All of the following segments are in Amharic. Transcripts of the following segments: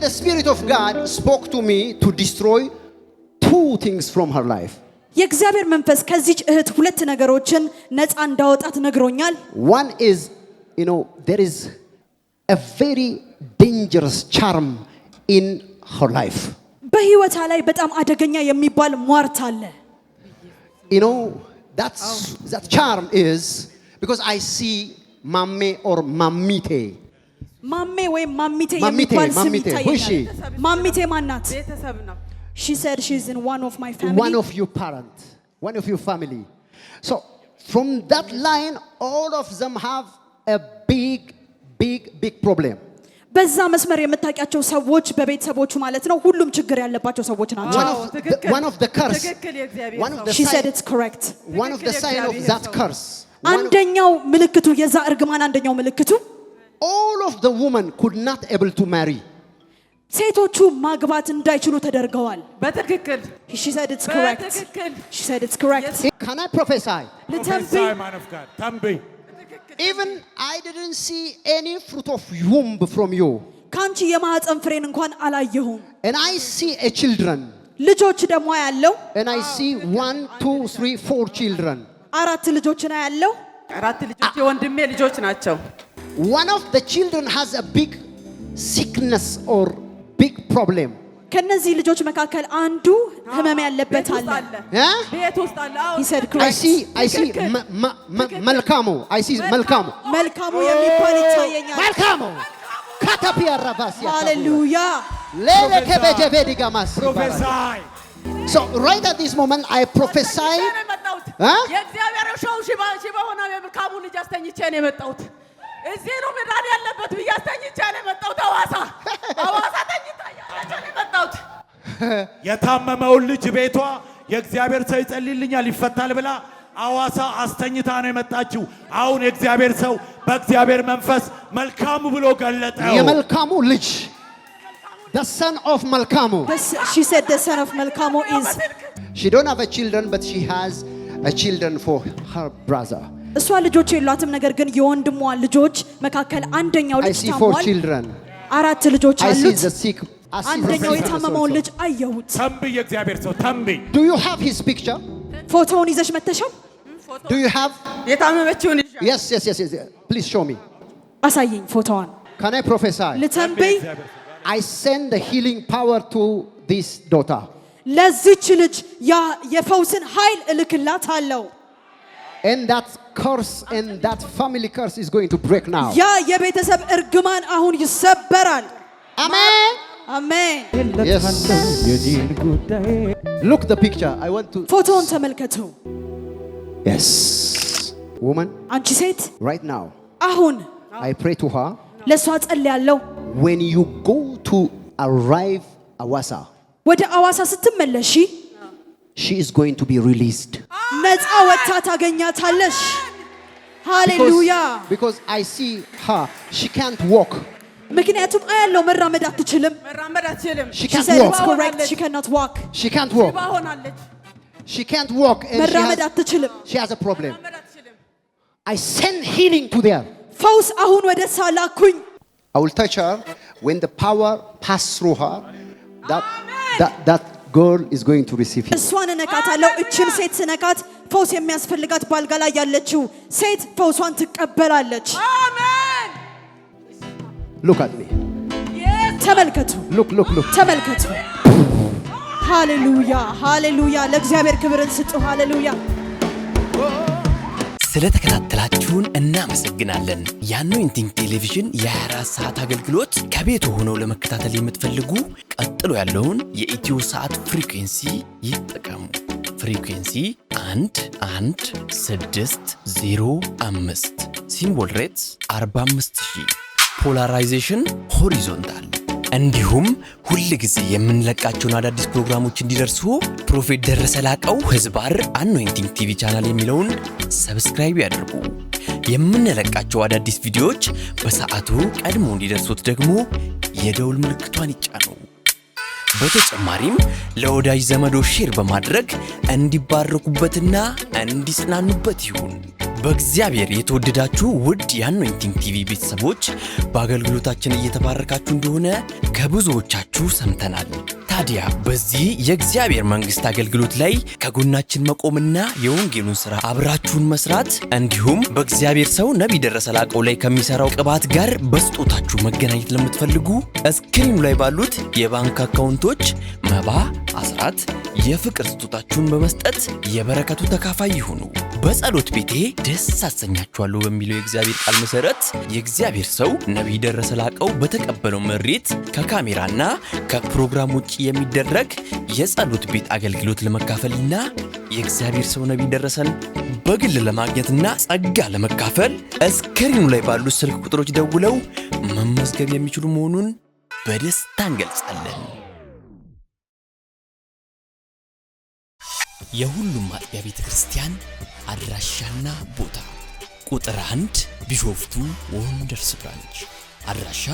the Spirit of God spoke to me to destroy two things from her life. የእግዚአብሔር መንፈስ ከዚች እህት ሁለት ነገሮችን ነፃ እንዳወጣት ነግሮኛል። One is, there is a very dangerous charm in her life. በህይወቷ ላይ በጣም አደገኛ የሚባል ሟርት አለ። That charm is because I see mamme or mamite. ማሜ ወይም ማሚቴ የሚባል ስም ይታየኛል። ማሚቴ ማናት? ቤተሰብ ነው። She said she's in one of my family. One of your parents, one of your family. So from that line, all of them have a big problem. በዛ መስመር የምታውቂያቸው ሰዎች በቤተሰቦቹ ማለት ነው ሁሉም ችግር ያለባቸው ሰዎች ናቸው። One of the curse. She said it's correct. One of the sign of that curse. አንደኛው ምልክቱ የዛ እርግማን አንደኛው ምልክቱ all of the women could not able to marry. ሴቶቹ ማግባት እንዳይችሉ ተደርገዋል። በትክክል She said it's correct. She said it's correct. Can I prophesy? Prophesy, man of God. Tambi. Even I didn't see any fruit of womb from you. ካንቺ የማህፀን ፍሬን እንኳን አላየሁም። And I see a children. ልጆች ደግሞ ያለው And I see 1 2 3 4 children. አራት ልጆችና ያለው አራት ልጆች የወንድሜ ልጆች ናቸው። One of the children has a big sickness or big problem. ከነዚህ ልጆች መካከል አንዱ ህመም ያለበት አለ። ቤት ውስጥ አለ። He said correct. I see መልካሙ መልካሙ የሚባል ይታየኛል። መልካሙ ካታፒያራ ባሲያ ሃሌሉያ ለለ ከበጀቤዲጋ ማስ Prophesy. So right at this moment I prophesy. የእግዚአብሔር ሾው ሽባ ሆነ መልካሙ ልጅ አስተኝቼ ነው የመጣሁት። እዚህ ነው መዳን ያለበት ብዬ አስተኝቼ ነው የመጣሁት። አዋሳ ተኝታ ያለች ነው የመጣሁት። የታመመውን ልጅ ቤቷ የእግዚአብሔር ሰው ይጸልይልኛል ይፈታል ብላ አዋሳ አስተኝታ ነው የመጣችው። አሁን የእግዚአብሔር ሰው በእግዚአብሔር መንፈስ መልካሙ ብሎ ገለጠው። የመልካሙ ልጅ the son of መልካሙ. She said the son of መልካሙ is she don't have a children but she has a children for her brother. እሷ ልጆች የሏትም ነገር ግን የወንድሟ ልጆች መካከል አንደኛው ልጅ ታሟል። I see 4 children. አራት ልጆች አሉት። I see the sick. አንደኛው የታመመውን ልጅ አየሁት። ተንብይ የእግዚአብሔር ሰው ተንብይ። Do you have his picture? ፎቶውን ይዘሽ መተሻል? Do you have? የታመመችውን Yes. Please show me. አሳየኝ ፎቶዋን። Can I prophesy? ልተንብይ I send the healing power to this daughter. ለዚች ልጅ ያ የፈውስን ኃይል እልክላታለሁ። And that curse and that family curse is going to break now. ያ የቤተሰብ እርግማን አሁን ይሰበራል። Amen. አሜን። Yes. Look the picture. I want to. ፎቶውን ተመልከቱ። Yes. Woman. አንቺ ሴት Right now. አሁን I pray to her. ለሷ ጸልያለሁ። When you go to arrive Awasa, ወደ አዋሳ ስትመለሺ she is going to be released. ነፃ ወጥታ ታገኛታለሽ። ሃሌሉያ። Because I see her. She can't walk. ምክንያቱም አያለው መራመድ አትችልም። መራመድ አትችልም። She She can't said walk. it's correct. She cannot walk. She can't walk. ሽባ ሆናለች። She can't walk and መራመድ አትችልም። she has a problem. መራመድ አትችልም። I send healing to there. ፈውስ አሁን ወደ እሷ ላኩኝ። I will touch her. When the power pass through her, that girl is going to receive healing. እሷን እነካታለሁ። እችን ሴት ስነካት ፈውስ የሚያስፈልጋት ባልጋ ላይ ያለችው ሴት ፈውሷን ትቀበላለች። አሜን። Look at me. ተመልከቱ፣ Look. ተመልከቱ። ሃሌሉያ። ለእግዚአብሔር ክብርን ስጡ። ሃሌሉያ። ስለተከታተላችሁን እናመሰግናለን። የአኖይንቲንግ ቴሌቪዥን የ24 ሰዓት አገልግሎት ከቤቱ ሆነው ለመከታተል የምትፈልጉ ቀጥሎ ያለውን የኢትዮ ሰዓት ፍሪኩዌንሲ ይጠቀሙ። ፍሪኩዌንሲ 11605 ሲምቦል ሬትስ 45000 ፖላራይዜሽን ሆሪዞንታል። እንዲሁም ሁል ጊዜ የምንለቃቸውን አዳዲስ ፕሮግራሞች እንዲደርሱ ፕሮፌት ደረሰ ላቀው ህዝባር አኖይንቲንግ ቲቪ ቻናል የሚለውን ሰብስክራይብ ያድርጉ። የምንለቃቸው አዳዲስ ቪዲዮዎች በሰዓቱ ቀድሞ እንዲደርሱት ደግሞ የደውል ምልክቷን ይጫኑ። በተጨማሪም ለወዳጅ ዘመዶ ሼር በማድረግ እንዲባረኩበትና እንዲጽናኑበት ይሁን። በእግዚአብሔር የተወደዳችሁ ውድ የአኖይንቲንግ ቲቪ ቤተሰቦች በአገልግሎታችን እየተባረካችሁ እንደሆነ ከብዙዎቻችሁ ሰምተናል። ታዲያ በዚህ የእግዚአብሔር መንግስት አገልግሎት ላይ ከጎናችን መቆምና የወንጌሉን ሥራ አብራችሁን መስራት እንዲሁም በእግዚአብሔር ሰው ነቢይ ደረሰ ላቀው ላይ ከሚሰራው ቅባት ጋር በስጦታችሁ መገናኘት ለምትፈልጉ እስክሪኑ ላይ ባሉት የባንክ አካውንቶች መባ፣ አስራት፣ የፍቅር ስጦታችሁን በመስጠት የበረከቱ ተካፋይ ይሁኑ። በጸሎት ቤቴ ደስ አሰኛችኋለሁ በሚለው የእግዚአብሔር ቃል መሰረት የእግዚአብሔር ሰው ነቢይ ደረሰ ላቀው በተቀበለው መሬት ከካሜራና ከፕሮግራም ውጪ የሚደረግ የጸሎት ቤት አገልግሎት ለመካፈልና የእግዚአብሔር ሰው ነቢይ ደረሰን በግል ለማግኘትና ጸጋ ለመካፈል እስክሪኑ ላይ ባሉት ስልክ ቁጥሮች ደውለው መመዝገብ የሚችሉ መሆኑን በደስታ እንገልጻለን። የሁሉም አጥቢያ ቤተክርስቲያን አድራሻና ቦታ ቁጥር 1 ቢሾፍቱ ወንደርስ ብራንች አድራሻ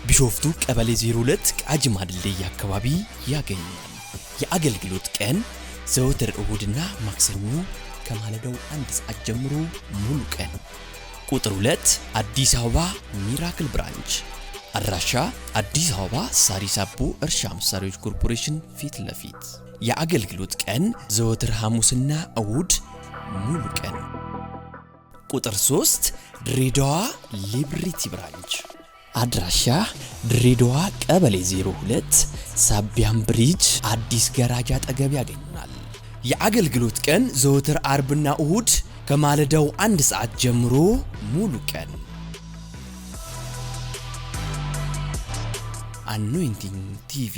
ቢሾፍቱ ቀበሌ 02 ቃጂማ ድልድይ አካባቢ ያገኛል። የአገልግሎት ቀን ዘወትር እሁድና ማክሰኞ ከማለዳው 1 ሰዓት ጀምሮ ሙሉ ቀን። ቁጥር 2 አዲስ አበባ ሚራክል ብራንች አድራሻ አዲስ አበባ ሳሪስ አቦ እርሻ መሳሪያዎች ኮርፖሬሽን ፊት ለፊት። የአገልግሎት ቀን ዘወትር ሐሙስና እሁድ ሙሉ ቀን። ቁጥር 3 ድሬዳዋ ሊብሪቲ ብራንች አድራሻ ድሬዳዋ ቀበሌ 02 ሳቢያም ብሪጅ አዲስ ገራጃ አጠገብ ያገኛል። የአገልግሎት ቀን ዘወትር አርብና እሁድ ከማለዳው 1 ሰዓት ጀምሮ ሙሉ ቀን። አኖይንቲንግ ቲቪ